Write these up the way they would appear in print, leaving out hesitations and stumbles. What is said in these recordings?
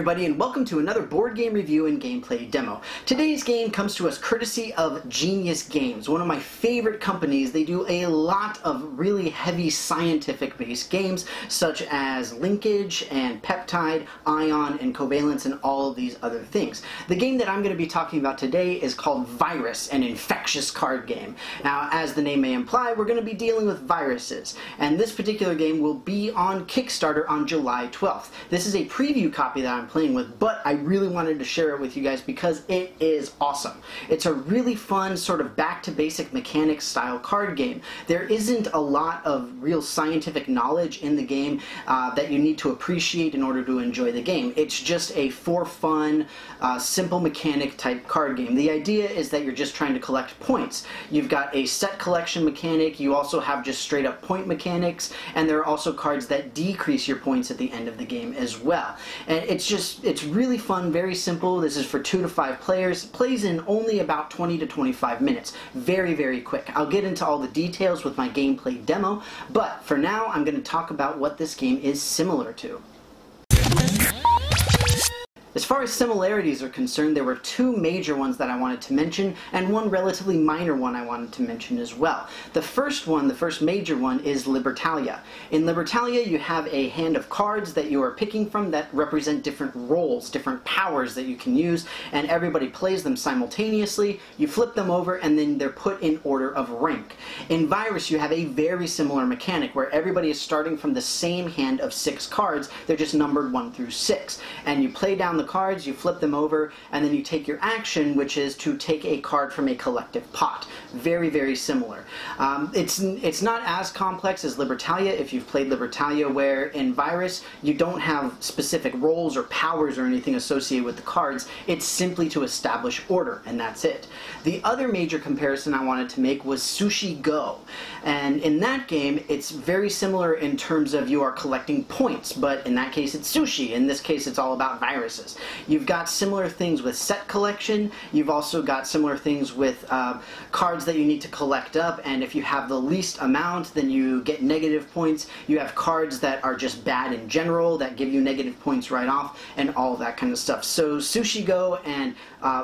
everybody, and welcome to another board game review and gameplay demo. Today's game comes to us courtesy of Genius Games, one of my favorite companies. They do a lot of really heavy scientific-based games, such as linkage and peptide, ion, and covalence, and all of these other things. The game that I'm going to be talking about today is called Virus, an infectious card game. Now, as the name may imply, we're going to be dealing with viruses, and this particular game will be on Kickstarter on July 12th. This is a preview copy that I'm playing with, but I really wanted to share it with you guys because it is awesome. It's a really fun sort of back to basic mechanics style card game. There isn't a lot of real scientific knowledge in the game that you need to appreciate in order to enjoy the game. It's just a for fun, simple mechanic type card game. The idea is that you're just trying to collect points. You've got a set collection mechanic, you also have just straight up point mechanics, and there are also cards that decrease your points at the end of the game as well. And it's really fun, very simple. This is for 2 to 5 players. It plays in only about 20 to 25 minutes. Very, very quick. I'll get into all the details with my gameplay demo, but for now I'm going to talk about what this game is similar to. As far as similarities are concerned, there were 2 major ones that I wanted to mention, and one relatively minor one I wanted to mention as well. The first one, the first major one, is Libertalia. In Libertalia, you have a hand of cards that you are picking from that represent different roles, different powers that you can use, and everybody plays them simultaneously. You flip them over, and then they're put in order of rank. In Virus, you have a very similar mechanic where everybody is starting from the same hand of 6 cards. They're just numbered 1 through 6, and you play down the cards, you flip them over, and then you take your action, which is to take a card from a collective pot. Very, very similar. It's not as complex as Libertalia if you've played Libertalia, where in Virus you don't have specific roles or powers or anything associated with the cards. It's simply to establish order, and that's it. The other major comparison I wanted to make was Sushi Go, and in that game it's very similar in terms of you are collecting points, but in that case it's sushi. In this case it's all about viruses. You've got similar things with set collection. You've also got similar things with cards that you need to collect up, and if you have the least amount, then you get negative points. You have cards that are just bad in general that give you negative points right off, and all that kind of stuff. So Sushi Go and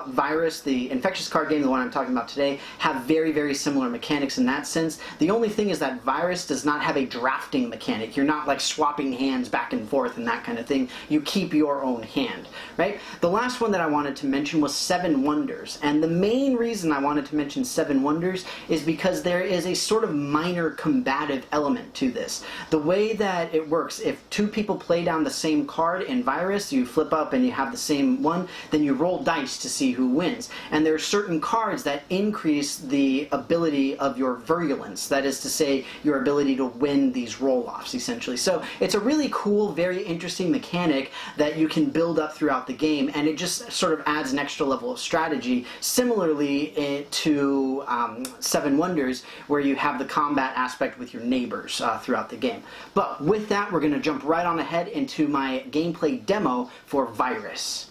Virus, the infectious card game, the one I'm talking about today, have very, very similar mechanics in that sense. The only thing is that Virus does not have a drafting mechanic. You're not like swapping hands back and forth and that kind of thing. You keep your own hand, right? The last one that I wanted to mention was Seven Wonders, and the main reason I wanted to mention Seven Wonders is because there is a sort of minor combative element to this. The way that it works, if 2 people play down the same card in Virus, you flip up and you have the same one, then you roll dice to see who wins. And there are certain cards that increase the ability of your virulence, that is to say, your ability to win these roll-offs, essentially. So it's a really cool, very interesting mechanic that you can build up throughout the game, and it just sort of adds an extra level of strategy, similarly to Seven Wonders, where you have the combat aspect with your neighbors throughout the game. But with that, we're going to jump right on ahead into my gameplay demo for Virus.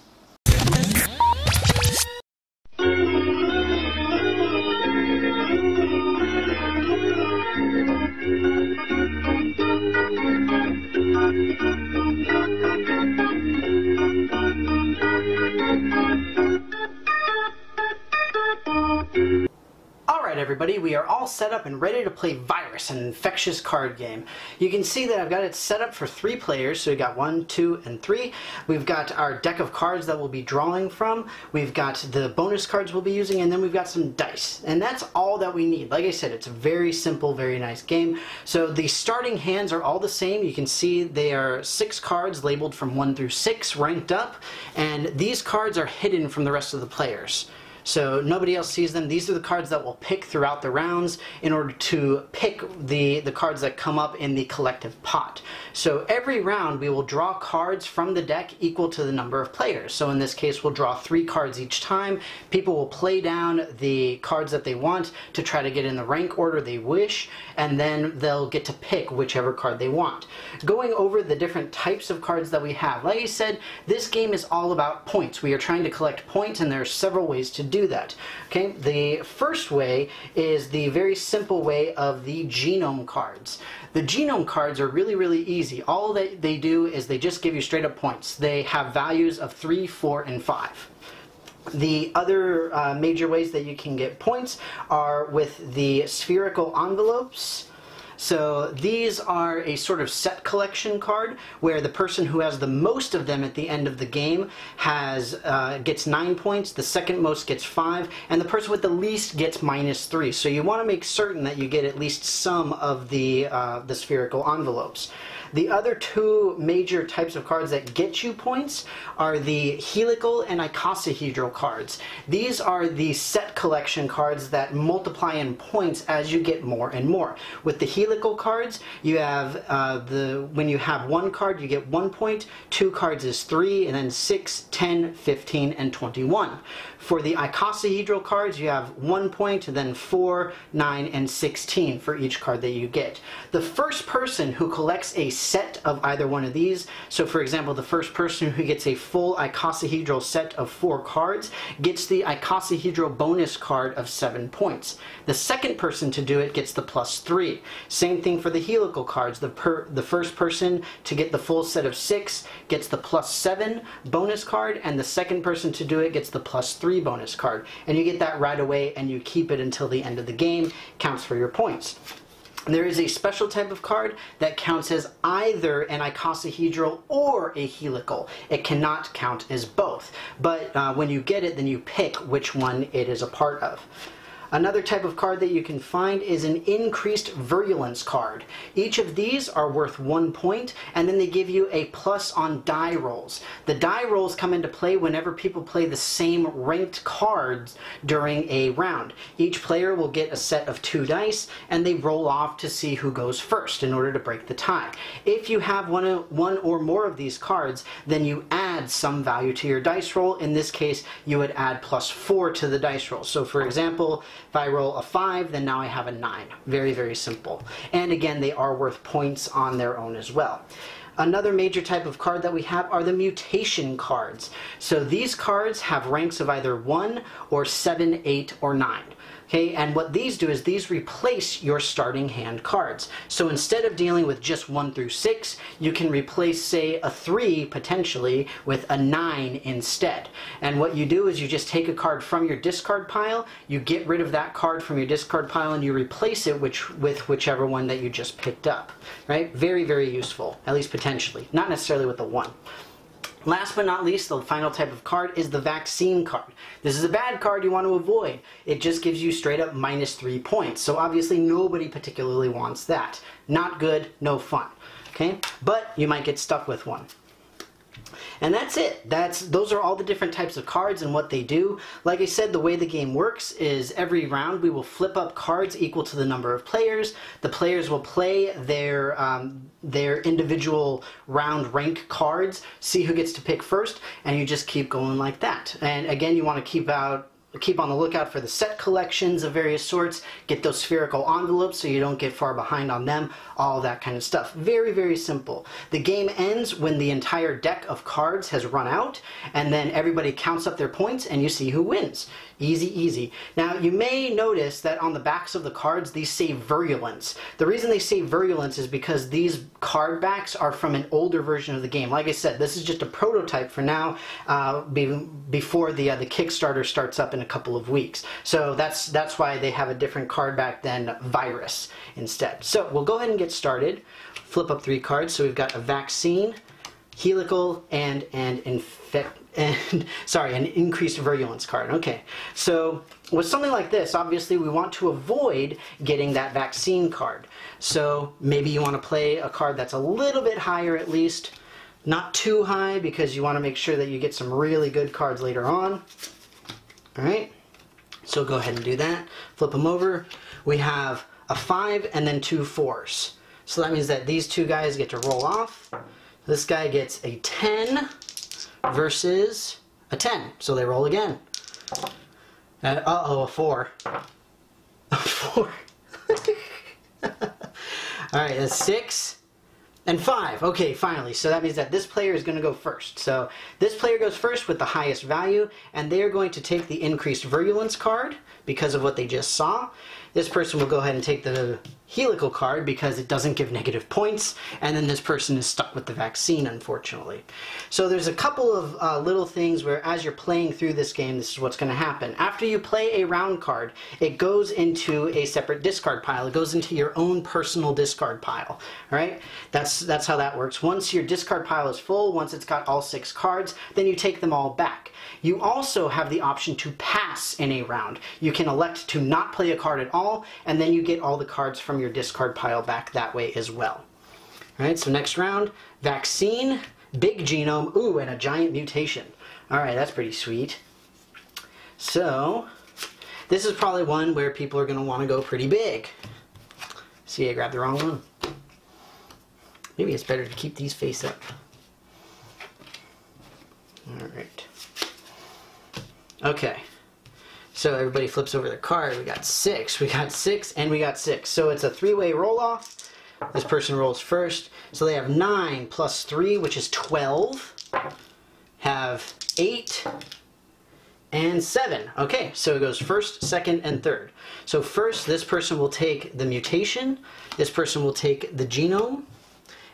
Alright everybody, we are all set up and ready to play Virus, an infectious card game. You can see that I've got it set up for 3 players, so we've got 1, 2, and 3. We've got our deck of cards that we'll be drawing from, we've got the bonus cards we'll be using, and then we've got some dice. And that's all that we need. Like I said, it's a very simple, very nice game. So the starting hands are all the same. You can see they are 6 cards labeled from 1 through 6, ranked up, and these cards are hidden from the rest of the players. So nobody else sees them. These are the cards that we'll pick throughout the rounds in order to pick the cards that come up in the collective pot. So every round we will draw cards from the deck equal to the number of players. So in this case we'll draw 3 cards each time. People will play down the cards that they want to try to get in the rank order they wish, and then they'll get to pick whichever card they want. Going over the different types of cards that we have, like I said, this game is all about points. We are trying to collect points, and there are several ways to do that. Okay, the first way is the very simple way of the genome cards. The genome cards are really, really easy. All that they do is they just give you straight up points. They have values of 3, 4, and 5. The other major ways that you can get points are with the spherical envelopes. So these are a sort of set collection card where the person who has the most of them at the end of the game gets 9 points, the second most gets 5, and the person with the least gets -3. So you want to make certain that you get at least some of the spherical envelopes. The other two major types of cards that get you points are the helical and icosahedral cards. These are the set collection cards that multiply in points as you get more and more. With the helical cards, you have when you have one card, you get 1 point, 2 cards is 3, and then 6, 10, 15, and 21. For the icosahedral cards, you have 1 point, then 4, 9, and 16 for each card that you get. The first person who collects a set of either one of these, so for example, the first person who gets a full icosahedral set of 4 cards gets the icosahedral bonus card of 7 points. The second person to do it gets the +3. Same thing for the helical cards. The first person to get the full set of 6 gets the +7 bonus card, and the second person to do it gets the +3 bonus card. And you get that right away, and you keep it until the end of the game. Counts for your points. There is a special type of card that counts as either an icosahedral or a helical. It cannot count as both. But when you get it, then you pick which one it is a part of. Another type of card that you can find is an increased virulence card. Each of these are worth 1 point, and then they give you a plus on die rolls. The die rolls come into play whenever people play the same ranked cards during a round. Each player will get a set of 2 dice, and they roll off to see who goes first in order to break the tie. If you have one or more of these cards, then you add some value to your dice roll. In this case, you would add +4 to the dice roll. So for example, if I roll a 5, then now I have a 9. Very, very simple. And again, they are worth points on their own as well. Another major type of card that we have are the mutation cards. So these cards have ranks of either 1 or 7, 8, or 9. Okay, and what these do is these replace your starting hand cards. So instead of dealing with just 1 through 6, you can replace, say, a 3 potentially with a 9 instead. And what you do is you just take a card from your discard pile, you get rid of that card from your discard pile, and you replace it with whichever one that you just picked up. Right? Very, very useful, at least potentially. Not necessarily with the 1. Last but not least, the final type of card is the vaccine card. This is a bad card you want to avoid. It just gives you straight up -3 points. So obviously nobody particularly wants that. Not good, no fun. Okay? But you might get stuck with one. And that's it. Those are all the different types of cards and what they do. Like I said, the way the game works is every round we will flip up cards equal to the number of players. The players will play their individual round rank cards, see who gets to pick first, and you just keep going like that. And again, you want to keep on the lookout for the set collections of various sorts, get those spherical envelopes so you don't get far behind on them, all that kind of stuff. Very, very simple. The game ends when the entire deck of cards has run out, and then everybody counts up their points and you see who wins. Easy, easy. Now, you may notice that on the backs of the cards, these say virulence. The reason they say virulence is because these card backs are from an older version of the game. Like I said, this is just a prototype for now, before the Kickstarter starts up in a couple of weeks. So that's why they have a different card back than virus instead. So we'll go ahead and get started. Flip up 3 cards. So we've got a vaccine, helical, and an increased virulence card. Okay, so with something like this, obviously we want to avoid getting that vaccine card. So maybe you want to play a card that's a little bit higher at least, not too high, because you want to make sure that you get some really good cards later on. All right, so go ahead and do that. Flip them over. We have a 5 and then 2 4s. So that means that these 2 guys get to roll off. This guy gets a 10 versus a 10. So they roll again. And uh-oh, a 4. A 4. Alright, a 6 And 5. Okay, finally. So that means that this player is going to go first. So this player goes first with the highest value, and they are going to take the increased virulence card because of what they just saw. This person will go ahead and take the helical card because it doesn't give negative points, and then this person is stuck with the vaccine, unfortunately. So there's a couple of little things where as you're playing through this game, this is what's going to happen. After you play a round card, it goes into a separate discard pile. It goes into your own personal discard pile. All right? That's how that works. Once your discard pile is full, once it's got all 6 cards, then you take them all back. You also have the option to pass in a round. You can elect to not play a card at all, and then you get all the cards from your discard pile back that way as well. All right, so next round, vaccine, big genome, ooh, and a giant mutation. All right, that's pretty sweet. So, this is probably one where people are going to want to go pretty big. See, I grabbed the wrong one. Maybe it's better to keep these face up. All right. Okay. So everybody flips over their card. We got 6, we got 6, and we got 6. So it's a 3-way roll-off. This person rolls first. So they have 9 plus 3, which is 12. Have 8 and 7. Okay, so it goes first, second, and third. So first, this person will take the mutation. This person will take the genome.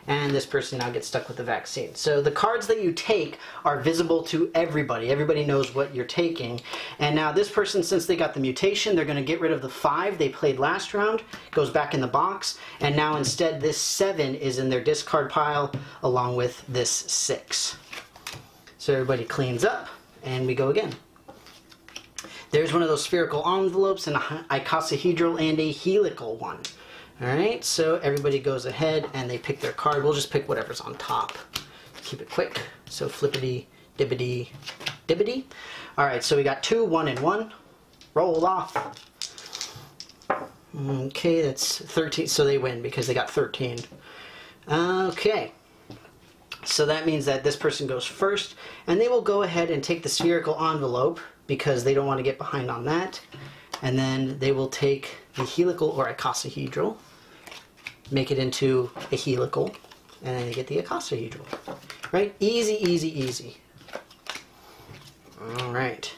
And this person now gets stuck with the vaccine. So the cards that you take are visible to everybody. Everybody knows what you're taking. And now this person, since they got the mutation, they're going to get rid of the 5 they played last round. Goes back in the box. And now instead this 7 is in their discard pile along with this 6. So everybody cleans up and we go again. There's one of those spherical envelopes, and an icosahedral and a helical one. Alright, so everybody goes ahead and they pick their card. We'll just pick whatever's on top. Keep it quick. So flippity, dibbity, dibbity. Alright, so we got 2, 1, and 1. Roll off. Okay, that's 13. So they win because they got 13. Okay. So that means that this person goes first, and they will go ahead and take the spherical envelope because they don't want to get behind on that. And then they will take the helical or icosahedral, make it into a helical, and then they get the icosahedral. Right? Easy, easy, easy. All right.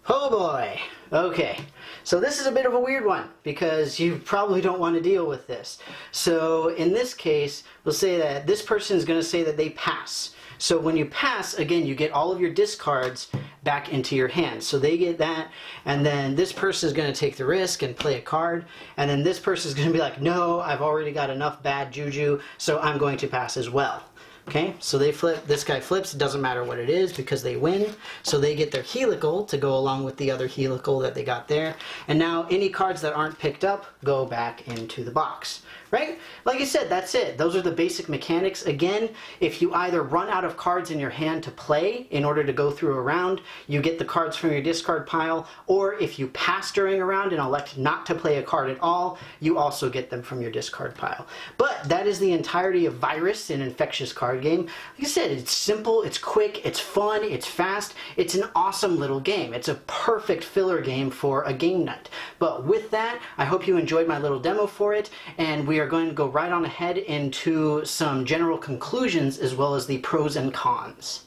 Oh boy. Okay. So this is a bit of a weird one because you probably don't want to deal with this. So in this case, we'll say that this person is going to say that they pass. So when you pass, again, you get all of your discards back into your hand. So they get that, and then this person is going to take the risk and play a card, and then this person is going to be like, no, I've already got enough bad juju, so I'm going to pass as well. Okay, so they flip, this guy flips, it doesn't matter what it is because they win. So they get their helical to go along with the other helical that they got there. And now any cards that aren't picked up go back into the box. Right? Like I said, that's it. Those are the basic mechanics. Again, if you either run out of cards in your hand to play in order to go through a round, you get the cards from your discard pile, or if you pass during a round and elect not to play a card at all, you also get them from your discard pile. But that is the entirety of Virus, an Infectious card game. Like I said, it's simple, it's quick, it's fun, it's fast, it's an awesome little game. It's a perfect filler game for a game night. But with that, I hope you enjoyed my little demo for it, and we are going to go right on ahead into some general conclusions as well as the pros and cons.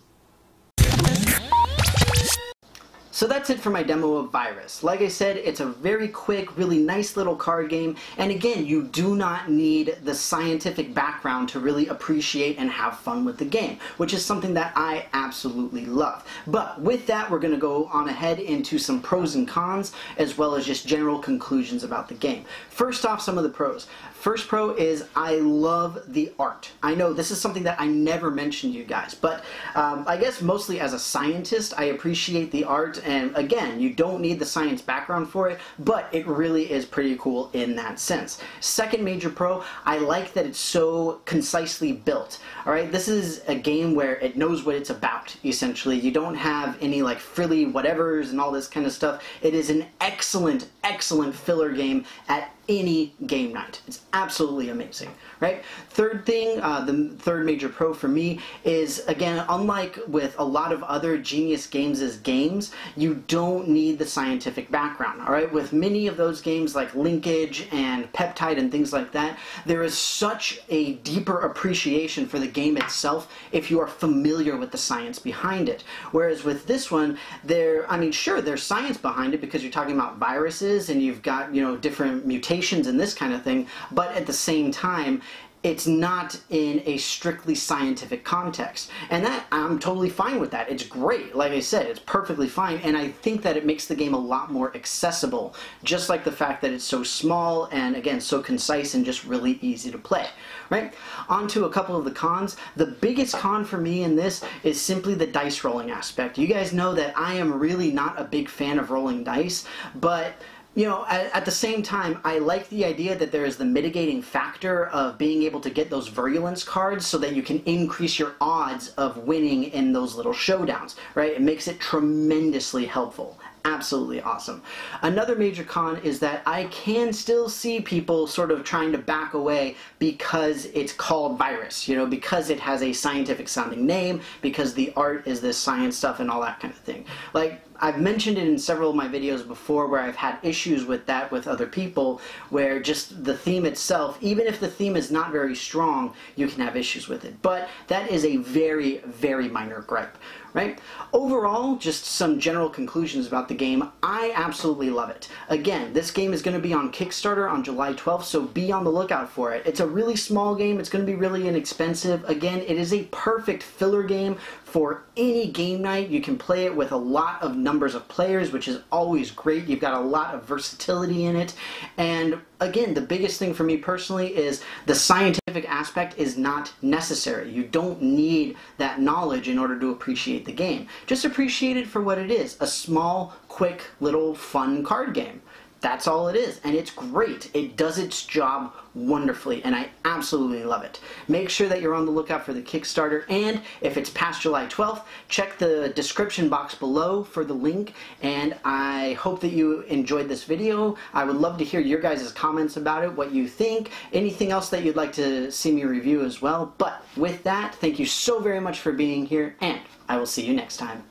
So that's it for my demo of Virus. Like I said, it's a very quick, really nice little card game, and again, you do not need the scientific background to really appreciate and have fun with the game, which is something that I absolutely love. But with that, we're going to go on ahead into some pros and cons, as well as just general conclusions about the game. First off, some of the pros. First pro is I love the art. I know this is something that I never mentioned to you guys, but I guess mostly as a scientist, I appreciate the art, and again, you don't need the science background for it, but it really is pretty cool in that sense. Second major pro, I like that it's so concisely built. Alright, this is a game where it knows what it's about, essentially. You don't have any like frilly whatevers and all this kind of stuff. It is an excellent, excellent filler game at any game night. It's absolutely amazing, right? Third thing, the third major pro for me is, again, unlike with a lot of other Genius Games' games, you don't need the scientific background, all right? With many of those games like Linkage and Peptide and things like that, there is such a deeper appreciation for the game itself if you are familiar with the science behind it. Whereas with this one, I mean, sure, there's science behind it because you're talking about viruses and you've got, you know, different mutations and this kind of thing, but at the same time, it's not in a strictly scientific context. And that, I'm totally fine with that. It's great. Like I said, it's perfectly fine. And I think that it makes the game a lot more accessible, just like the fact that it's so small and, again, so concise and just really easy to play, right? On to a couple of the cons. The biggest con for me in this is simply the dice rolling aspect. You guys know that I am really not a big fan of rolling dice, but you know, at the same time, I like the idea that there is the mitigating factor of being able to get those virulence cards so that you can increase your odds of winning in those little showdowns, right? It makes it tremendously helpful. Absolutely awesome. Another major con is that I can still see people sort of trying to back away because it's called Virus, you know, because it has a scientific sounding name, because the art is this science stuff and all that kind of thing. Like, I've mentioned it in several of my videos before where I've had issues with that with other people, where just the theme itself, even if the theme is not very strong, you can have issues with it. But that is a very, very minor gripe, right? Overall, just some general conclusions about the game. I absolutely love it. Again, this game is going to be on Kickstarter on July 12th, so be on the lookout for it. It's a really small game. It's going to be really inexpensive. Again, it is a perfect filler game for any game night. You can play it with a lot of numbers of players, which is always great. You've got a lot of versatility in it. And again, the biggest thing for me personally is the scientific aspect is not necessary. You don't need that knowledge in order to appreciate the game. Just appreciate it for what it is, a small, quick, little fun card game. That's all it is, and it's great. It does its job wonderfully, and I absolutely love it. Make sure that you're on the lookout for the Kickstarter, and if it's past July 12th, check the description box below for the link, and I hope that you enjoyed this video. I would love to hear your guys' comments about it, what you think, anything else that you'd like to see me review as well. But with that, thank you so very much for being here, and I will see you next time.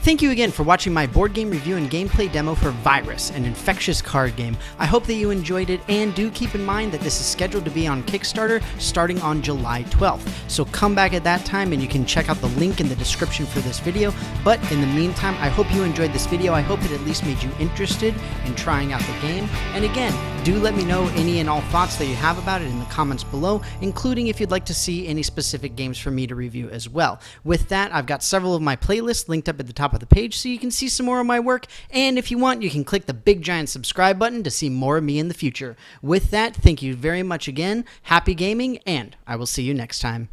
Thank you again for watching my board game review and gameplay demo for Virus, an Infectious card game. I hope that you enjoyed it, and do keep in mind that this is scheduled to be on Kickstarter starting on July 12th. So come back at that time and you can check out the link in the description for this video. But in the meantime, I hope you enjoyed this video. I hope it at least made you interested in trying out the game. And again, do let me know any and all thoughts that you have about it in the comments below, including if you'd like to see any specific games for me to review as well. With that, I've got several of my playlists linked up at the top of the page so you can see some more of my work, and if you want, you can click the big giant subscribe button to see more of me in the future. With that, thank you very much again, happy gaming, and I will see you next time.